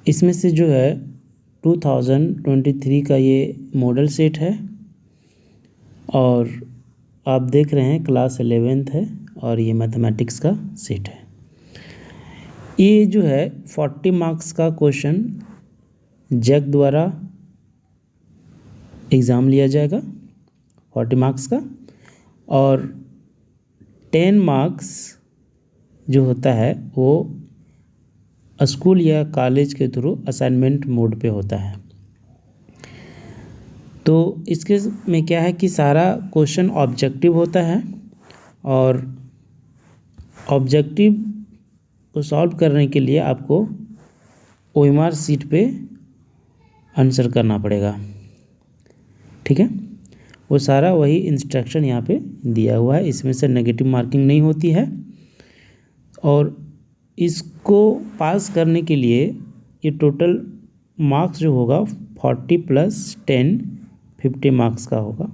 इसमें से जो है 2023 का ये मॉडल सेट है और आप देख रहे हैं क्लास 11th है और ये मैथमेटिक्स का सेट है। ये जो है 40 मार्क्स का क्वेश्चन जैक द्वारा एग्ज़ाम लिया जाएगा 40 मार्क्स का, और 10 मार्क्स जो होता है वो स्कूल या कॉलेज के थ्रू असाइनमेंट मोड पे होता है। तो इसके में क्या है कि सारा क्वेश्चन ऑब्जेक्टिव होता है और ऑब्जेक्टिव को सॉल्व करने के लिए आपको OMR शीट पे आंसर करना पड़ेगा, ठीक है। वो सारा वही इंस्ट्रक्शन यहाँ पे दिया हुआ है, इसमें से नेगेटिव मार्किंग नहीं होती है। और इसको पास करने के लिए ये टोटल मार्क्स जो होगा 40 + 10 50 मार्क्स का होगा,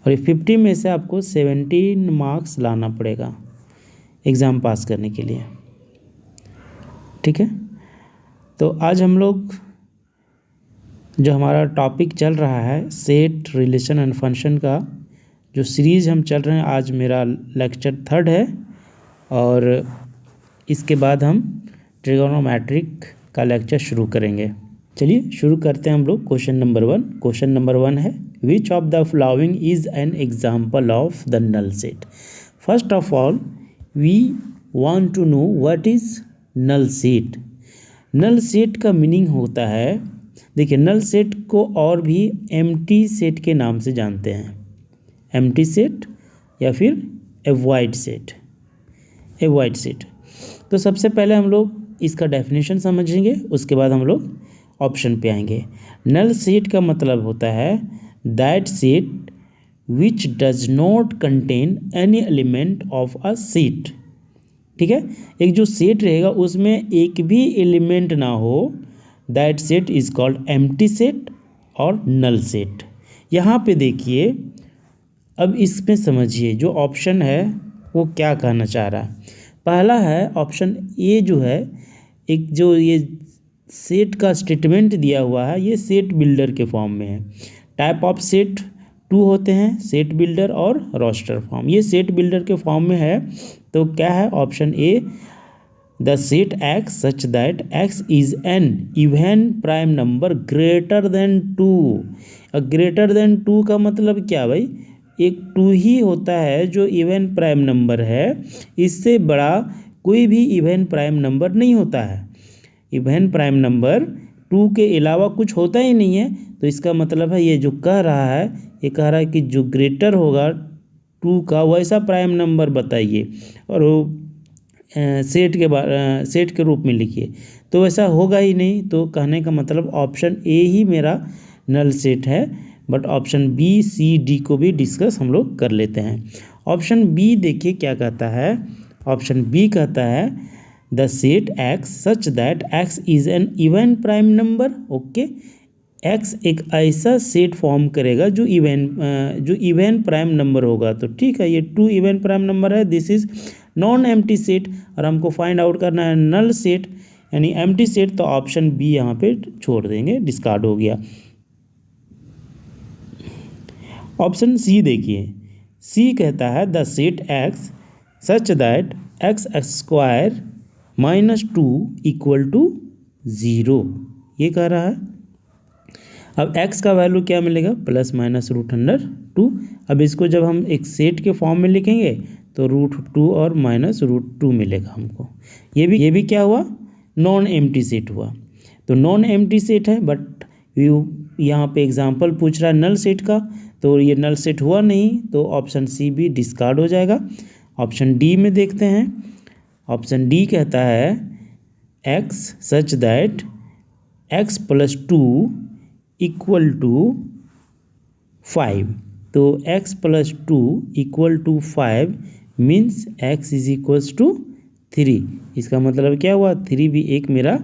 और ये 50 में से आपको 17 मार्क्स लाना पड़ेगा एग्ज़ाम पास करने के लिए, ठीक है। तो आज हम लोग जो हमारा टॉपिक चल रहा है सेट, रिलेशन एंड फंक्शन का जो सीरीज़ हम चल रहे हैं, आज मेरा लेक्चर 3rd है और इसके बाद हम ट्रिगोनोमेट्रिक का लेक्चर शुरू करेंगे। चलिए शुरू करते हैं हम लोग। Question number 1। क्वेश्चन नंबर 1 है which of the following is an example of the null set. First of all we want to know what is null set. Null set का मीनिंग होता है, देखिए नल सेट को और भी empty set के नाम से जानते हैं, एम्प्टी सेट या फिर एवॉइड सेट, एवॉइड सेट। तो सबसे पहले हम लोग इसका डेफिनेशन समझेंगे, उसके बाद हम लोग ऑप्शन पे आएंगे। नल सेट का मतलब होता है that set which does not contain any element of a set, ठीक है। एक जो सेट रहेगा उसमें एक भी एलिमेंट ना हो, that set is called empty set और नल सेट। यहाँ पे देखिए, अब इसमें समझिए जो ऑप्शन है वो क्या कहना चाह रहा है। पहला है ऑप्शन ए, जो है एक जो ये सेट का स्टेटमेंट दिया हुआ है ये सेट बिल्डर के फॉर्म में है। टाइप ऑफ सेट 2 होते हैं, सेट बिल्डर और रोस्टर फॉर्म। ये सेट बिल्डर के फॉर्म में है, तो क्या है option A, the set x such that x is an even prime number greater than 2। Greater than 2 का मतलब क्या भाई, एक 2 ही होता है जो इवन प्राइम नंबर है, इससे बड़ा कोई भी इवन प्राइम नंबर नहीं होता है। इवन प्राइम नंबर 2 के अलावा कुछ होता ही नहीं है। तो इसका मतलब है ये जो कह रहा है, ये कह रहा है कि जो ग्रेटर होगा 2 का वैसा प्राइम नंबर बताइए और वो सेट के रूप में लिखिए, तो वैसा होगा ही नहीं। तो कहने का मतलब ऑप्शन ए ही मेरा नल सेट है। But option B, C, D को भी डिस्कस हम लोग कर लेते हैं। ऑप्शन बी देखिए क्या कहता है। ऑप्शन बी कहता है the set x such that x is an even prime number. Okay, x एक ऐसा सेट फॉर्म करेगा जो इवन प्राइम नंबर होगा। तो ठीक है, ये 2 इवन प्राइम नंबर है, this is non empty set, और हमको फाइंड आउट करना है नल सेट यानी एम्प्टी सेट। तो ऑप्शन बी यहाँ पे छोड़ देंगे, डिस्कार्ड हो गया। ऑप्शन सी देखिए, सी कहता है the set x such that x square -2 = 0, ये कह रहा है। अब x का वैल्यू क्या मिलेगा, ±√2। अब इसको जब हम एक सेट के फॉर्म में लिखेंगे तो √2 और -√2 मिलेगा हमको। ये भी क्या हुआ, नॉन एम्प्टी सेट हुआ। तो नॉन एम्प्टी सेट है, बट यहाँ पे एग्जांपल पूछ रहा है नल सेट का, तो ये नल सेट हुआ नहीं, तो ऑप्शन सी भी डिस्कार्ड हो जाएगा। ऑप्शन डी में देखते हैं। ऑप्शन डी कहता है x सच दैट x + 2 = 5। तो x + 2 = 5 मीन्स x = 3। इसका मतलब क्या हुआ, 3 भी एक मेरा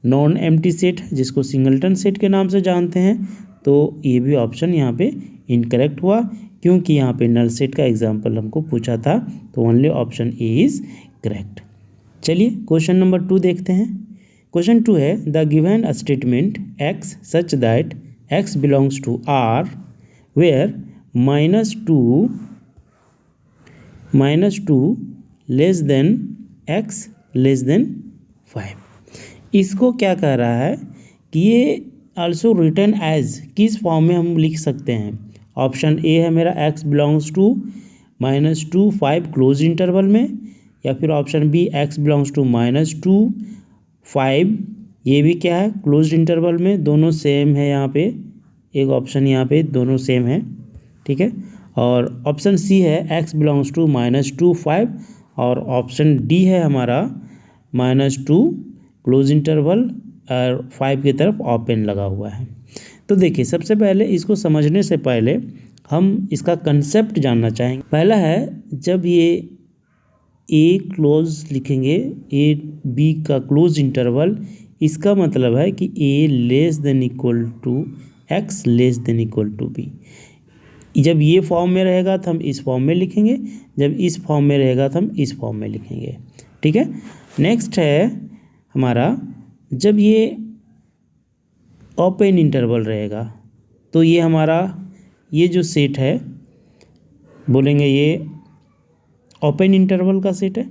नॉन एम्प्टी सेट है जिसको सिंगलटन सेट के नाम से जानते हैं। तो ये भी ऑप्शन यहाँ पे इनकरेक्ट हुआ, क्योंकि यहाँ पे नल सेट का एग्जाम्पल हमको पूछा था। तो only option A is correct. चलिए क्वेश्चन नंबर 2 देखते हैं। क्वेश्चन 2 है the given statement x such that x belongs to R where -2 less than x less than 5। इसको क्या कह रहा है कि ये आल्सो रिटर्न एज किस फॉर्म में हम लिख सकते हैं। ऑप्शन ए है मेरा x belongs to -2 5 close interval में, या फिर option B x belongs to -2 5, ये भी क्या है क्लोज इंटरवल में, दोनों सेम है यहाँ पे, एक ऑप्शन यहाँ पे दोनों सेम है, ठीक है। और ऑप्शन सी है x बिलोंग्स टू -2 5, और ऑप्शन डी है हमारा -2 क्लोज इंटरवल और 5 की तरफ ओपन लगा हुआ है। तो देखिए सबसे पहले इसको समझने से पहले हम इसका कंसेप्ट जानना चाहेंगे। पहला है जब ये ए क्लोज लिखेंगे, ए बी का क्लोज इंटरवल, इसका मतलब है कि a less than equal to x less than equal to b. जब ये फॉर्म में रहेगा तो हम इस फॉर्म में लिखेंगे, जब इस फॉर्म में रहेगा तो हम इस फॉर्म में लिखेंगे, ठीक है। नेक्स्ट है हमारा जब ये ओपन इंटरवल रहेगा तो ये हमारा ये जो सेट है बोलेंगे ये ओपन इंटरवल का सेट है।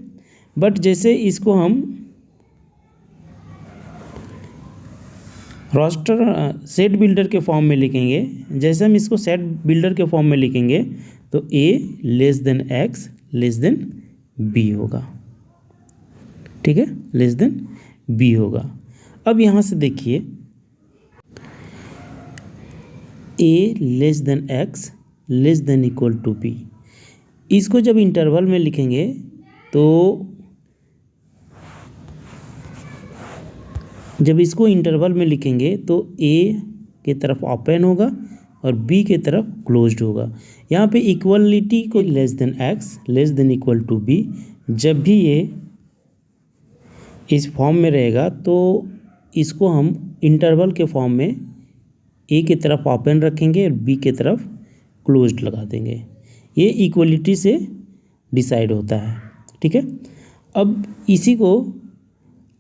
बट जैसे इसको हम रोस्टर सेट बिल्डर के फॉर्म में लिखेंगे, जैसे हम इसको सेट बिल्डर के फॉर्म में लिखेंगे तो a less than x less than b होगा, ठीक है, लेस देन b होगा। अब यहाँ से देखिए a less than x less than equal to b, इसको जब इंटरवल में लिखेंगे तो जब इसको इंटरवल में लिखेंगे तो a की तरफ ओपन होगा और b की तरफ क्लोज्ड होगा। यहाँ पे इक्वलिटी को less than x less than equal to b, जब भी ये इस फॉर्म में रहेगा तो इसको हम इंटरवल के फॉर्म में a की तरफ ओपन रखेंगे और b की तरफ क्लोज्ड लगा देंगे। ये इक्वलिटी से डिसाइड होता है, ठीक है। अब इसी को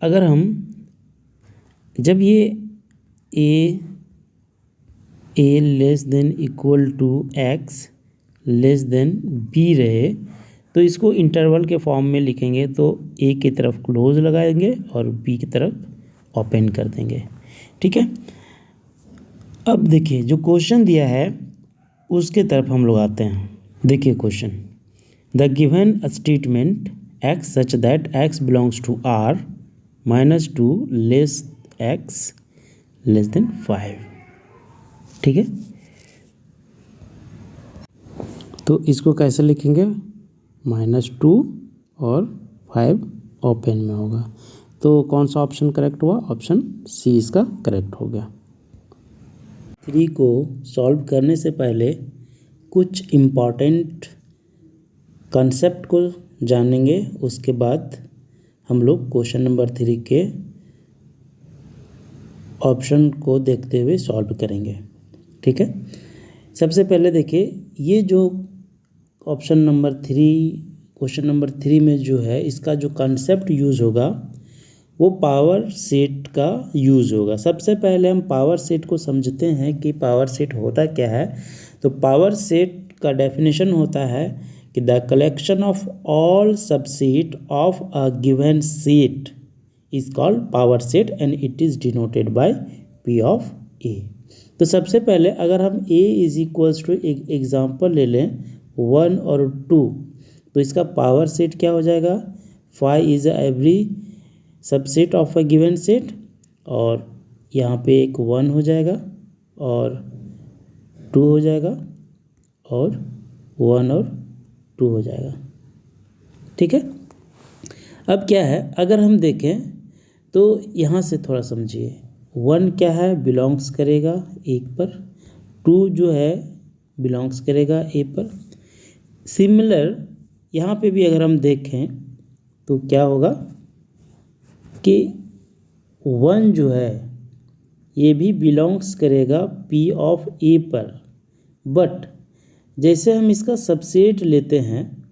अगर हम जब ये a less than equal to x less than b रहे तो इसको इंटरवल के फॉर्म में लिखेंगे तो a की तरफ क्लोज लगाएंगे और b की तरफ ओपन कर देंगे, ठीक है। अब देखिए जो क्वेश्चन दिया है उसके तरफ हम लोग आते हैं। देखिए question the given statement x such that x belongs to R -2 less x less than 5, ठीक है। तो इसको कैसे लिखेंगे, -2 और 5 ओपन में होगा, तो कौन सा ऑप्शन करेक्ट हुआ, ऑप्शन सी इसका करेक्ट हो गया। 3 को सॉल्व करने से पहले कुछ इम्पॉर्टेंट कंसेप्ट को जानेंगे, उसके बाद हम लोग क्वेश्चन नंबर 3 के ऑप्शन को देखते हुए सॉल्व करेंगे, ठीक है। सबसे पहले देखिए ये जो ऑप्शन नंबर 3 क्वेश्चन नंबर 3 में जो है इसका जो कंसेप्ट यूज़ होगा वो पावर सेट का यूज़ होगा। सबसे पहले हम पावर सेट को समझते हैं कि पावर सेट होता क्या है। तो पावर सेट का डेफिनेशन होता है कि the collection of all subset of a given set is called power set and it is denoted by P of A। तो सबसे पहले अगर हम A इज इक्वल्स टू एक एग्जाम्पल ले लें 1 और 2, तो इसका पावर सेट क्या हो जाएगा, 5 is every subset of a given set, और यहाँ पे एक 1 हो जाएगा और 2 हो जाएगा और 1 और 2 हो जाएगा, ठीक है। अब क्या है अगर हम देखें तो यहाँ से थोड़ा समझिए, 1 क्या है बिलोंग्स करेगा 1 पर, 2 जो है बिलोंग्स करेगा A पर। सिमिलर यहाँ पे भी अगर हम देखें तो क्या होगा कि 1 जो है ये भी बिलोंग्स करेगा P ऑफ A पर, बट जैसे हम इसका सबसेट लेते हैं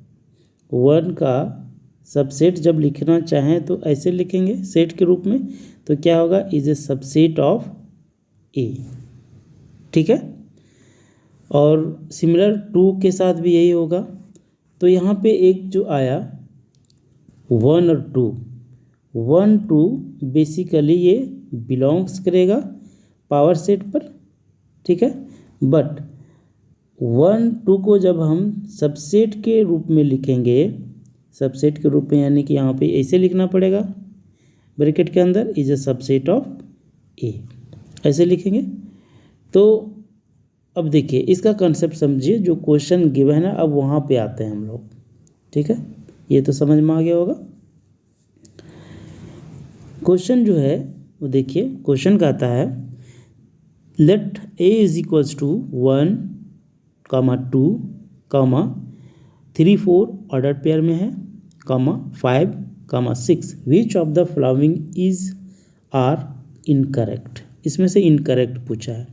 1 का सबसेट जब लिखना चाहें तो ऐसे लिखेंगे सेट के रूप में, तो क्या होगा, इज ए सबसेट ऑफ ए। ठीक है, और सिमिलर 2 के साथ भी यही होगा। तो यहाँ पे एक जो आया 1 और 2, 1 2 बेसिकली ये बिलोंग्स करेगा पावर सेट पर। ठीक है, बट 1 2 को जब हम सबसेट के रूप में लिखेंगे, सबसेट के रूप में यानी कि यहाँ पे ऐसे लिखना पड़ेगा ब्रैकेट के अंदर, इज ए सबसेट ऑफ ए, ऐसे लिखेंगे। तो अब देखिए इसका कंसेप्ट समझिए, जो क्वेश्चन गिवन है ना, अब वहाँ पे आते हैं हम लोग। ठीक है, ये तो समझ में आ गया होगा। क्वेश्चन जो है वो देखिए, क्वेश्चन कहता है let A is equals to 1, 2, 3 4 order pair में है, 5, 6, which of the following is are incorrect. इसमें से इनकरेक्ट पूछा है।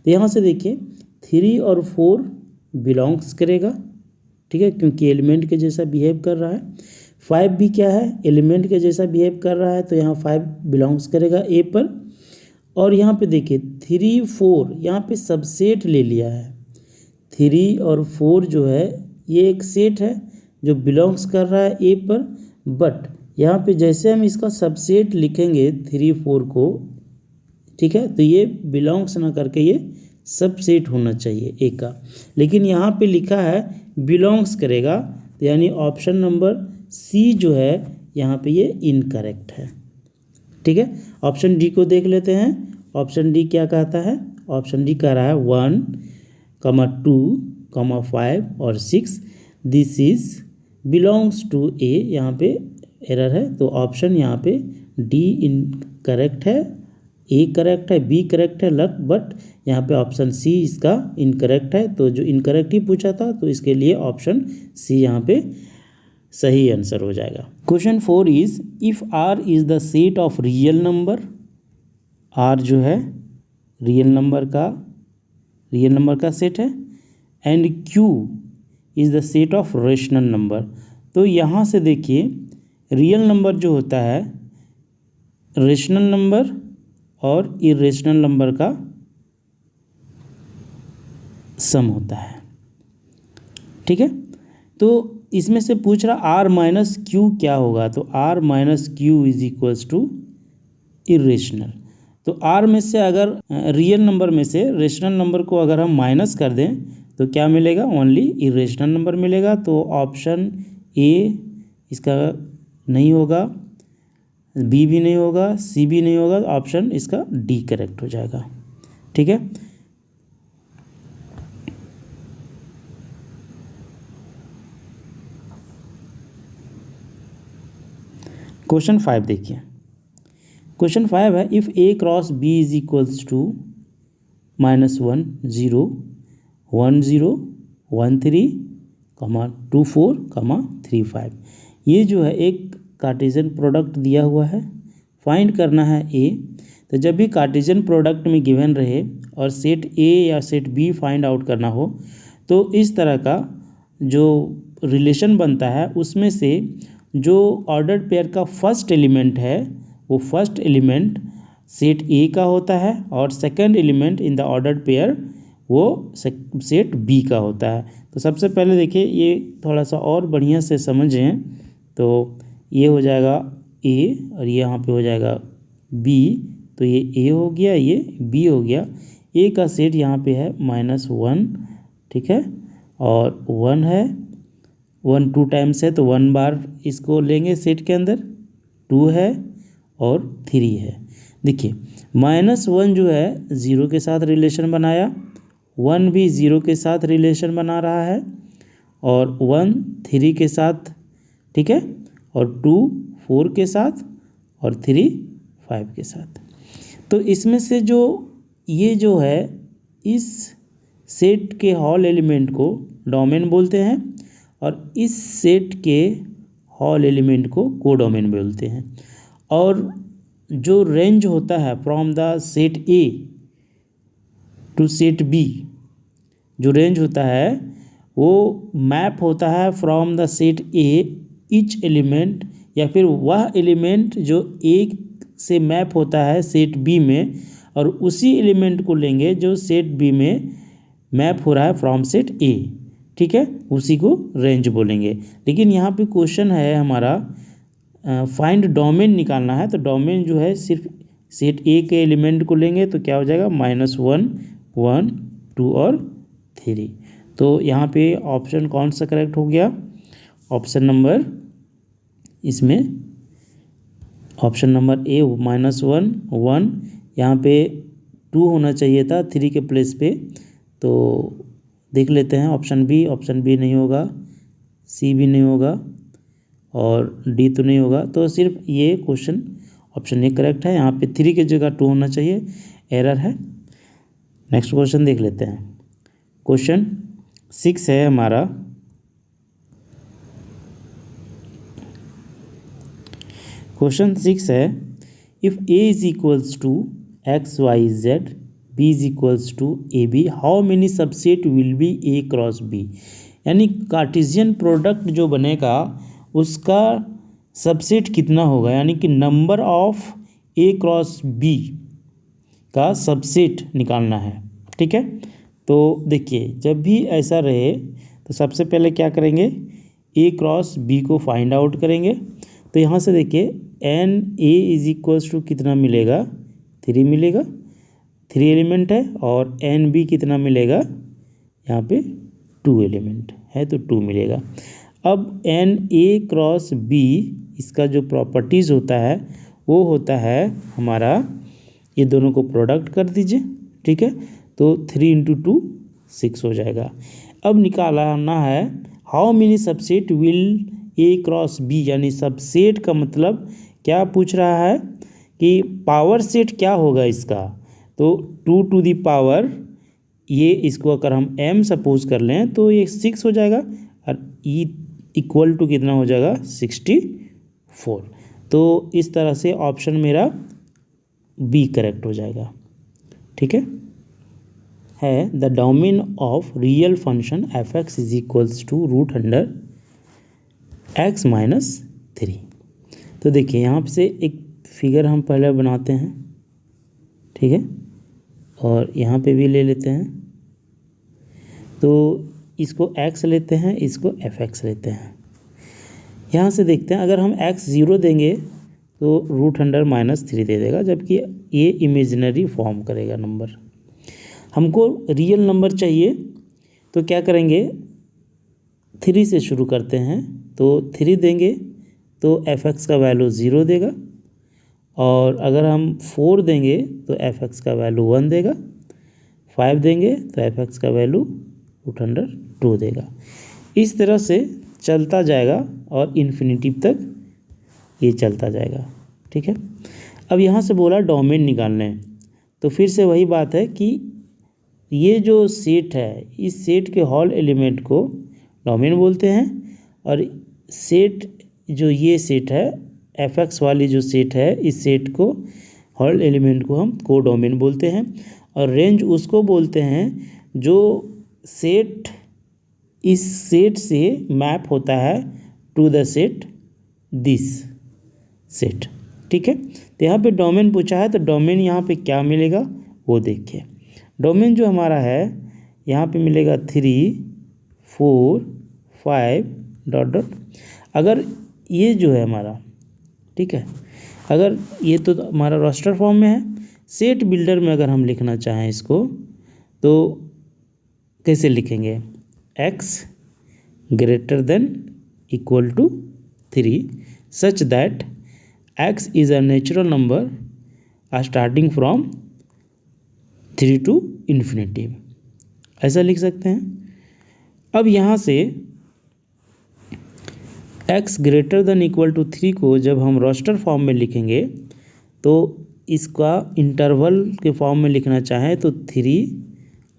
तो यहाँ से देखिए 3 और 4 बिलोंग्स करेगा। ठीक है, क्योंकि एलिमेंट के जैसा बिहेव कर रहा है। 5 भी क्या है, एलिमेंट के जैसा बिहेव कर रहा है, तो यहाँ 5 बिलोंग्स करेगा ए पर। और यहाँ पे देखिए 3 4 यहाँ पे सबसेट ले लिया है। 3 और 4 जो है ये एक सेट है जो बिलोंग्स कर रहा है ए पर, बट यहाँ पे जैसे हम इसका सबसेट लिखेंगे 3 4 को, ठीक है, तो ये बिलोंग्स ना करके ये सबसेट होना चाहिए ए का, लेकिन यहाँ पे लिखा है बिलोंग्स करेगा, तो यानी ऑप्शन नंबर सी जो है यहाँ पे ये इनकरेक्ट है। ठीक है, ऑप्शन डी को देख लेते हैं। ऑप्शन डी क्या कहता है, ऑप्शन डी कह रहा है 1, 2, 5 और 6 दिस इज बिलोंग्स टू ए। यहाँ पे एरर है, तो ऑप्शन यहाँ पे डी इनकरेक्ट है, ए करेक्ट है, बी करेक्ट है, बट यहाँ पे ऑप्शन सी इसका इनकरेक्ट है। तो जो इनकरेक्ट ही पूछा था, तो इसके लिए ऑप्शन सी यहाँ पे सही आंसर हो जाएगा। Question 4 is if R is the set of real number, R जो है रियल नंबर का सेट है, and Q is the set of rational number. तो यहाँ से देखिए रियल नंबर जो होता है रेशनल नंबर और इरेशनल नंबर का सम होता है। ठीक है, तो इसमें से पूछ रहा आर माइनस क्यू क्या होगा, तो R minus Q is equals to irrational. तो आर में से अगर रियल नंबर में से रेशनल नंबर को अगर हम माइनस कर दें तो क्या मिलेगा, ओनली इरेशनल नंबर मिलेगा। तो ऑप्शन ए इसका नहीं होगा, बी भी नहीं होगा, सी भी नहीं होगा, ऑप्शन इसका डी करेक्ट हो जाएगा। ठीक है, क्वेश्चन 5 देखिए। क्वेश्चन 5 है if A cross B is equals to -1 0 1 0 1 3 2 4 3 5। ये जो है एक कार्टेशियन प्रोडक्ट दिया हुआ है, फाइंड करना है ए। तो जब भी कार्टेशियन प्रोडक्ट में गिवन रहे और सेट ए या सेट बी फाइंड आउट करना हो, तो इस तरह का जो रिलेशन बनता है उसमें से जो ऑर्डर्ड पेयर का फर्स्ट एलिमेंट है वो फर्स्ट एलिमेंट सेट ए का होता है और second element in the ordered pair वो सेट बी का होता है। तो सबसे पहले देखिए ये थोड़ा सा और बढ़िया से समझें, तो ये हो जाएगा ए और ये यहाँ पे हो जाएगा बी। तो ये ए हो गया, ये बी हो गया। ए का सेट यहाँ पे है -1, ठीक है, और 1 है, 1 2 टाइम्स है तो 1 बार इसको लेंगे सेट के अंदर, 2 है और 3 है। देखिए -1 जो है 0 के साथ रिलेशन बनाया, 1 भी 0 के साथ रिलेशन बना रहा है, और 1 3 के साथ, ठीक है, और 2 4 के साथ और 3 5 के साथ। तो इसमें से जो ये जो है इस सेट के हॉल एलिमेंट को डोमेन बोलते हैं और इस सेट के हॉल एलिमेंट को कोडोमेन बोलते हैं। और जो रेंज होता है from the set A to set B, जो रेंज होता है वो मैप होता है from the set A each element, या फिर वह एलिमेंट जो ए से मैप होता है सेट बी में, और उसी एलिमेंट को लेंगे जो सेट बी में मैप हो रहा है फ्रॉम सेट ए, ठीक है, उसी को रेंज बोलेंगे। लेकिन यहाँ पे क्वेश्चन है हमारा फाइंड डोमेन निकालना है, तो डोमेन जो है सिर्फ सेट ए के एलिमेंट को लेंगे तो क्या हो जाएगा -1 1 2 और 3। तो यहाँ पे ऑप्शन कौन सा करेक्ट हो गया, ऑप्शन नंबर, इसमें ऑप्शन नंबर ए -1 1, यहाँ पे 2 होना चाहिए था 3 के प्लेस पे, तो देख लेते हैं ऑप्शन बी नहीं होगा, सी भी नहीं होगा और डी तो नहीं होगा, तो सिर्फ ये क्वेश्चन ऑप्शन ए करेक्ट है। यहाँ पे 3 की जगह 2 होना चाहिए, एरर है। नेक्स्ट क्वेश्चन देख लेते हैं। क्वेश्चन 6 है हमारा, क्वेश्चन 6 है if A is equals to X Y Z, B is equals to A B, how many subset will be A cross B. यानी कार्टेशियन प्रोडक्ट जो बनेगा उसका सबसेट कितना होगा, यानी कि number of A cross B का सबसेट निकालना है, ठीक है। तो देखिए जब भी ऐसा रहे तो सबसे पहले क्या करेंगे, ए क्रॉस बी को फाइंड आउट करेंगे। तो यहाँ से देखिए N A is equals to कितना मिलेगा, 3 मिलेगा, 3 एलिमेंट है, और एन बी कितना मिलेगा, यहाँ पे 2 एलिमेंट है तो 2 मिलेगा। अब एन ए क्रॉस बी इसका जो प्रॉपर्टीज़ होता है वो होता है हमारा, ये दोनों को प्रोडक्ट कर दीजिए, ठीक है, तो 3 × 2 6 हो जाएगा। अब निकालना है how many subset will A cross B, यानी सबसेट का मतलब क्या पूछ रहा है कि पावर सेट क्या होगा इसका, तो 2 टू दी पावर, ये इसको अगर हम m सपोज कर लें तो ये 6 हो जाएगा, और e इक्वल टू कितना हो जाएगा 64। तो इस तरह से ऑप्शन मेरा बी करेक्ट हो जाएगा, ठीक है the domain of real function F X is equals to √x - 3। तो देखिए यहाँ से एक फिगर हम पहले बनाते हैं, ठीक है, और यहाँ पे भी ले लेते हैं, तो इसको x लेते हैं, इसको fx लेते हैं। यहाँ से देखते हैं अगर हम x 0 देंगे तो √100 - 3 दे देगा, जबकि ये इमेजिनरी फॉर्म करेगा नंबर। हमको रियल नंबर चाहिए तो क्या करेंगे, 3 से शुरू करते हैं, तो 3 देंगे तो fx का वैल्यू 0 देगा, और अगर हम 4 देंगे तो fx का वैल्यू 1 देगा, 5 देंगे तो fx का वैल्यू √2 देगा। इस तरह से चलता जाएगा और इन्फिनिटी तक ये चलता जाएगा, ठीक है। अब यहाँ से बोला डोमेन निकालना है, तो फिर से वही बात है कि ये जो सेट है, इस सेट के हॉल एलिमेंट को डोमेन बोलते हैं, और सेट जो ये सेट है fx वाली जो सेट है, इस सेट को हॉल एलिमेंट को हम को डोमेन बोलते हैं, और रेंज उसको बोलते हैं जो सेट इस सेट से मैप होता है to the set this set, ठीक है। तो यहाँ पे डोमेन पूछा है, तो डोमेन यहाँ पे क्या मिलेगा वो देखिए। डोमेन जो हमारा है यहाँ पे मिलेगा 3 4 5 ... अगर ये जो है हमारा, ठीक है, अगर ये तो हमारा रोस्टर फॉर्म में है, सेट बिल्डर में अगर हम लिखना चाहें इसको तो कैसे लिखेंगे, x > 3 such that x is a natural number starting from 3 to infinity, ऐसा लिख सकते हैं। अब यहाँ से x > 3 को जब हम रोस्टर फॉर्म में लिखेंगे तो इसका इंटरवल के फॉर्म में लिखना चाहें तो 3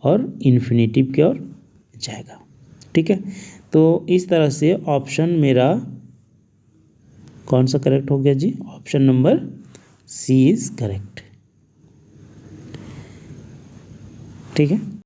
और इन्फिनिटी की ओर जाएगा, ठीक है। तो इस तरह से ऑप्शन मेरा कौन सा करेक्ट हो गया जी, option number c is correct, ठीक है।